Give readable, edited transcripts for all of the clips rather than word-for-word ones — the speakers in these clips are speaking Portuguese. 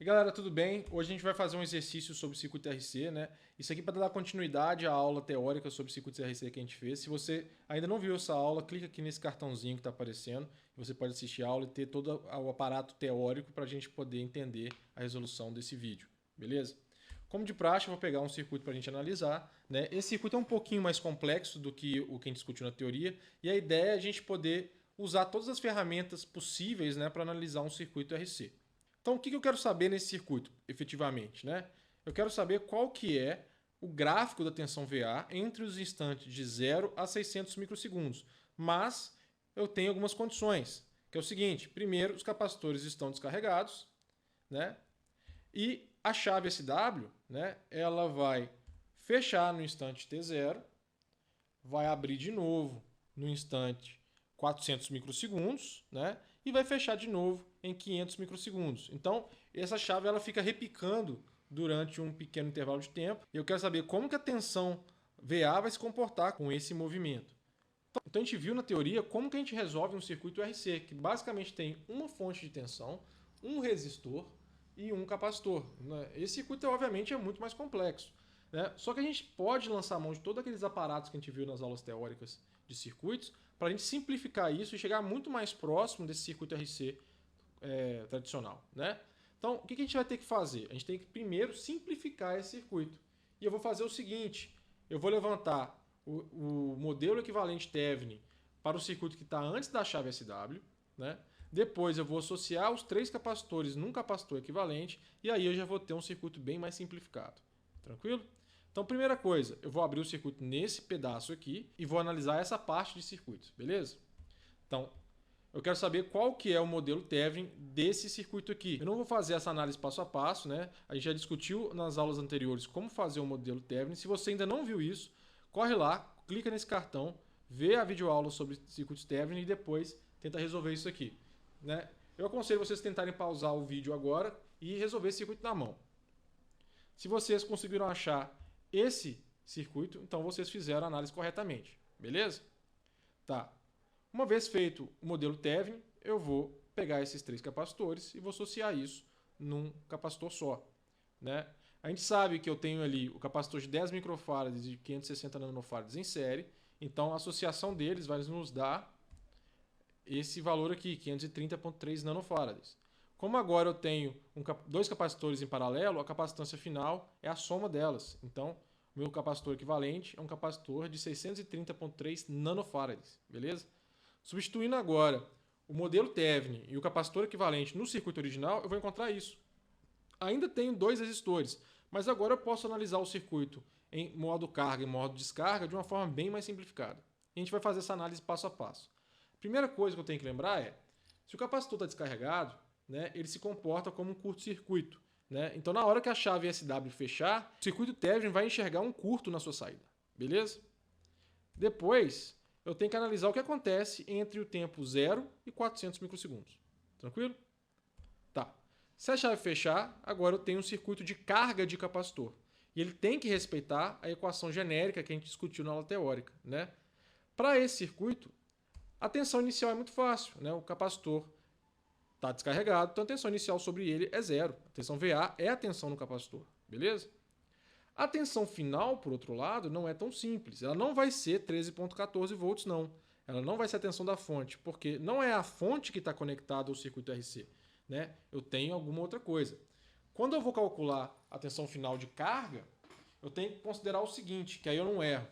E galera, tudo bem? Hoje a gente vai fazer um exercício sobre circuito RC, né? Isso aqui para dar continuidade à aula teórica sobre circuitos RC que a gente fez. Se você ainda não viu essa aula, clica aqui nesse cartãozinho que está aparecendo. Você pode assistir a aula e ter todo o aparato teórico para a gente poder entender a resolução desse vídeo, beleza? Como de praxe, eu vou pegar um circuito para a gente analisar, né? Esse circuito é um pouquinho mais complexo do que o que a gente discutiu na teoria, e a ideia é a gente poder usar todas as ferramentas possíveis, né, para analisar um circuito RC. Então, o que eu quero saber nesse circuito, efetivamente, né? Eu quero saber qual que é o gráfico da tensão VA entre os instantes de 0 a 600 microsegundos. Mas eu tenho algumas condições, que é o seguinte: primeiro, os capacitores estão descarregados, né? E a chave SW, né, ela vai fechar no instante T0, vai abrir de novo no instante 400 microsegundos, né? E vai fechar de novo em 500 microsegundos. Então, essa chave ela fica repicando durante um pequeno intervalo de tempo. E eu quero saber como que a tensão VA vai se comportar com esse movimento. Então, a gente viu na teoria como que a gente resolve um circuito RC, que basicamente tem uma fonte de tensão, um resistor e um capacitor. Esse circuito, obviamente, é muito mais complexo, né? Só que a gente pode lançar mão de todos aqueles aparatos que a gente viu nas aulas teóricas de circuitos para a gente simplificar isso e chegar muito mais próximo desse circuito RC tradicional, né? Então, o que a gente vai ter que fazer? A gente tem que primeiro simplificar esse circuito. E eu vou fazer o seguinte: eu vou levantar o modelo equivalente Thevenin para o circuito que está antes da chave SW, né? Depois eu vou associar os três capacitores num capacitor equivalente e aí eu já vou ter um circuito bem mais simplificado. Tranquilo? Então, primeira coisa, eu vou abrir o circuito nesse pedaço aqui e vou analisar essa parte de circuito, beleza? Então, eu quero saber qual que é o modelo Thevenin desse circuito aqui. Eu não vou fazer essa análise passo a passo, né? A gente já discutiu nas aulas anteriores como fazer o modelo Thevenin. Se você ainda não viu isso, corre lá, clica nesse cartão, vê a videoaula sobre circuitos Thevenin e depois tenta resolver isso aqui, né? Eu aconselho vocês tentarem pausar o vídeo agora e resolver esse circuito na mão. Se vocês conseguiram achar esse circuito, então vocês fizeram a análise corretamente, beleza? Tá. Uma vez feito o modelo Thevenin, eu vou pegar esses três capacitores e vou associar isso num capacitor só, né? A gente sabe que eu tenho ali o capacitor de 10 microfarads e de 560 nanofarads em série, então a associação deles vai nos dar esse valor aqui, 530,3 nanofarads. Como agora eu tenho dois capacitores em paralelo, a capacitância final é a soma delas. Então, o meu capacitor equivalente é um capacitor de 630,3 nanofarads, beleza? Substituindo agora o modelo Thevenin e o capacitor equivalente no circuito original, eu vou encontrar isso. Ainda tenho dois resistores, mas agora eu posso analisar o circuito em modo carga e modo descarga de uma forma bem mais simplificada. A gente vai fazer essa análise passo a passo. Primeira coisa que eu tenho que lembrar é, se o capacitor está descarregado, né, ele se comporta como um curto-circuito, né? Então, na hora que a chave SW fechar, o circuito Thevenin vai enxergar um curto na sua saída, beleza? Depois, eu tenho que analisar o que acontece entre o tempo 0 e 400 microsegundos. Tranquilo? Tá. Se a chave fechar, agora eu tenho um circuito de carga de capacitor. E ele tem que respeitar a equação genérica que a gente discutiu na aula teórica, né? Para esse circuito, a tensão inicial é muito fácil, né? O capacitor está descarregado, então a tensão inicial sobre ele é zero. A tensão VA é a tensão no capacitor, beleza? A tensão final, por outro lado, não é tão simples. Ela não vai ser 13,14 volts, não. Ela não vai ser a tensão da fonte, porque não é a fonte que está conectada ao circuito RC, né? Eu tenho alguma outra coisa. Quando eu vou calcular a tensão final de carga, eu tenho que considerar o seguinte, que aí eu não erro.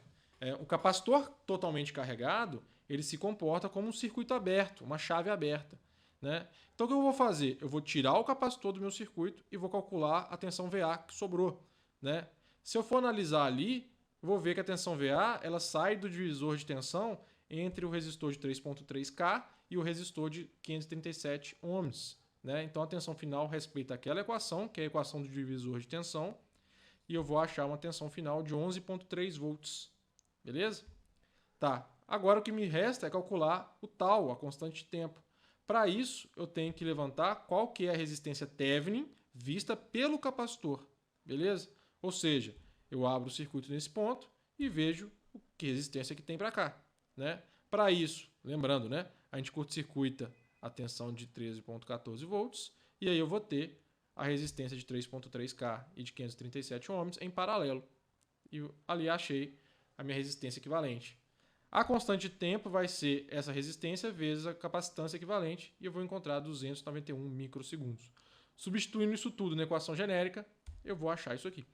O capacitor totalmente carregado, ele se comporta como um circuito aberto, uma chave aberta, né? Então o que eu vou fazer? Eu vou tirar o capacitor do meu circuito e vou calcular a tensão VA que sobrou, né? Se eu for analisar ali, eu vou ver que a tensão VA ela sai do divisor de tensão entre o resistor de 3.3K e o resistor de 537 ohms, né? Então a tensão final respeita aquela equação, que é a equação do divisor de tensão, e eu vou achar uma tensão final de 11,3 volts. Beleza? Tá. Agora o que me resta é calcular o tal, a constante de tempo. Para isso, eu tenho que levantar qual que é a resistência Thevenin vista pelo capacitor. Beleza? Ou seja, eu abro o circuito nesse ponto e vejo que resistência que tem para cá, né? Para isso, lembrando, né? A gente curto-circuita a tensão de 13,14 volts e aí eu vou ter a resistência de 3.3K e de 537 ohms em paralelo. E ali achei a minha resistência equivalente. A constante de tempo vai ser essa resistência vezes a capacitância equivalente e eu vou encontrar 291 microsegundos. Substituindo isso tudo na equação genérica, eu vou achar isso aqui,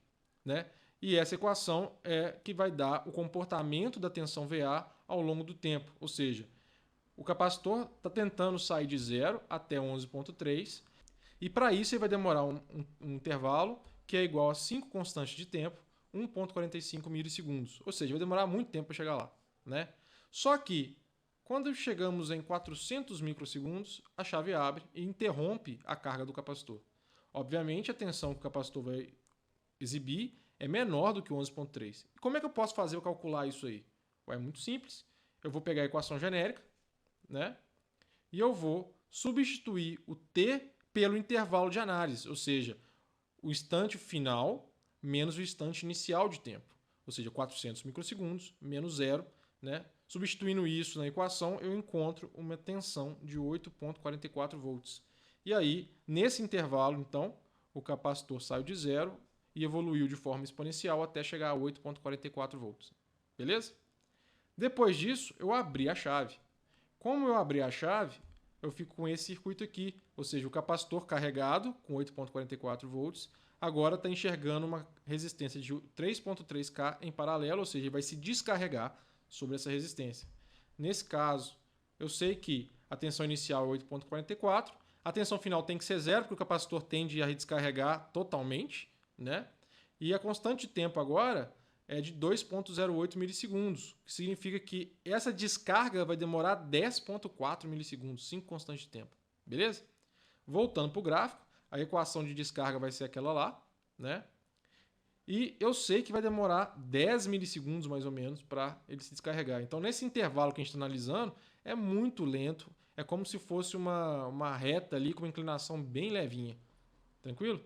né? E essa equação é que vai dar o comportamento da tensão VA ao longo do tempo. Ou seja, o capacitor está tentando sair de 0 até 11.3 e para isso ele vai demorar um intervalo que é igual a 5 constantes de tempo, 1.45 milissegundos. Ou seja, vai demorar muito tempo para chegar lá, né? Só que quando chegamos em 400 microsegundos, a chave abre e interrompe a carga do capacitor. Obviamente, a tensão que o capacitor vai exibir é menor do que o 11.3. E como é que eu posso fazer eu calcular isso aí? É muito simples. Eu vou pegar a equação genérica, né? E eu vou substituir o T pelo intervalo de análise, ou seja, o instante final menos o instante inicial de tempo, ou seja, 400 microsegundos menos 0, né? Substituindo isso na equação, eu encontro uma tensão de 8.44 volts. E aí, nesse intervalo, então, o capacitor saiu de 0 e evoluiu de forma exponencial até chegar a 8.44 volts. Beleza? Depois disso, eu abri a chave. Como eu abri a chave, eu fico com esse circuito aqui, ou seja, o capacitor carregado com 8.44 volts, agora está enxergando uma resistência de 3.3K em paralelo, ou seja, ele vai se descarregar sobre essa resistência. Nesse caso, eu sei que a tensão inicial é 8.44, a tensão final tem que ser 0, porque o capacitor tende a descarregar totalmente, né? E a constante de tempo agora é de 2.08 milissegundos, que significa que essa descarga vai demorar 10.4 milissegundos, 5 constantes de tempo. Beleza? Voltando para o gráfico, a equação de descarga vai ser aquela lá, né? E eu sei que vai demorar 10 milissegundos, mais ou menos, para ele se descarregar. Então, nesse intervalo que a gente está analisando, é muito lento. É como se fosse uma reta ali com uma inclinação bem levinha. Tranquilo?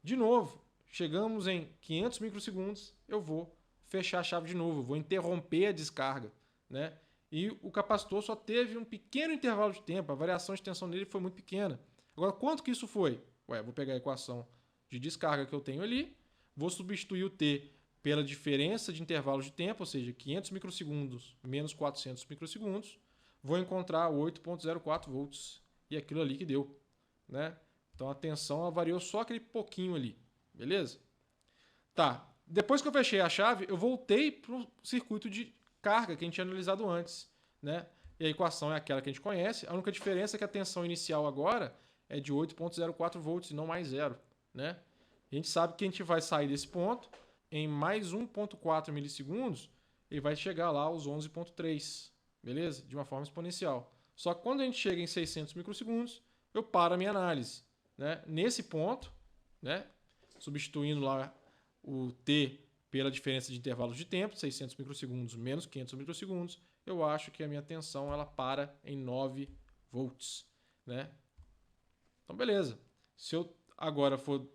De novo, chegamos em 500 microsegundos, eu vou fechar a chave de novo, vou interromper a descarga, né? E o capacitor só teve um pequeno intervalo de tempo, a variação de tensão dele foi muito pequena. Agora, quanto que isso foi? Vou pegar a equação de descarga que eu tenho ali, vou substituir o T pela diferença de intervalo de tempo, ou seja, 500 microsegundos menos 400 microsegundos, vou encontrar 8.04 volts. E aquilo ali que deu, né? Então a tensão ela variou só aquele pouquinho ali, beleza? Tá, depois que eu fechei a chave, eu voltei para o circuito de carga que a gente tinha analisado antes, né? E a equação é aquela que a gente conhece, a única diferença é que a tensão inicial agora é de 8.04 volts e não mais 0, né? A gente sabe que a gente vai sair desse ponto, em mais 1.4 milissegundos, ele vai chegar lá aos 11.3, beleza? De uma forma exponencial. Só que quando a gente chega em 600 microsegundos, eu paro a minha análise, né? Nesse ponto, né? Substituindo lá o T pela diferença de intervalos de tempo, 600 microsegundos menos 500 microsegundos, eu acho que a minha tensão ela para em 9 volts, né? Então, beleza. Se eu agora for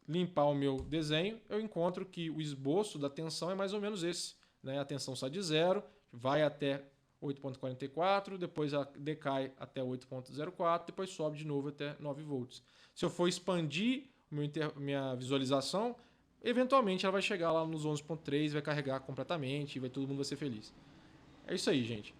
limpar o meu desenho, eu encontro que o esboço da tensão é mais ou menos esse, né? A tensão sai de 0, vai até 8.44, depois decai até 8.04, depois sobe de novo até 9 volts. Se eu for expandir minha visualização, eventualmente ela vai chegar lá nos 11.3, vai carregar completamente e todo mundo vai ser feliz. É isso aí, gente.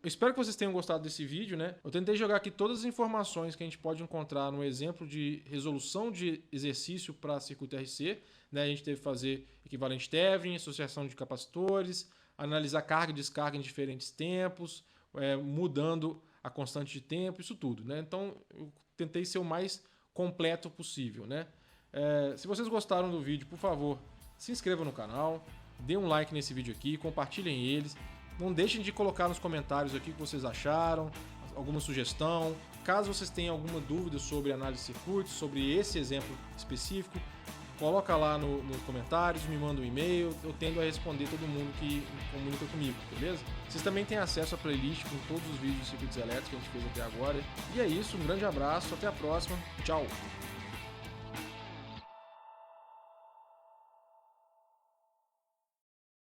Eu espero que vocês tenham gostado desse vídeo, né? Eu tentei jogar aqui todas as informações que a gente pode encontrar no exemplo de resolução de exercício para circuito RC, né? A gente teve que fazer equivalente Thevenin, associação de capacitores, analisar carga e descarga em diferentes tempos, mudando a constante de tempo, isso tudo, né? Então, eu tentei ser o mais completo possível, né? Se vocês gostaram do vídeo, por favor, se inscrevam no canal, dê um like nesse vídeo aqui, compartilhem eles. Não deixem de colocar nos comentários aqui o que vocês acharam, alguma sugestão. Caso vocês tenham alguma dúvida sobre análise de circuitos, sobre esse exemplo específico, coloca lá nos comentários, me manda um e-mail, eu tendo a responder todo mundo que comunica comigo, beleza? Vocês também têm acesso à playlist com todos os vídeos de circuitos elétricos que a gente fez até agora. E é isso, um grande abraço, até a próxima, tchau!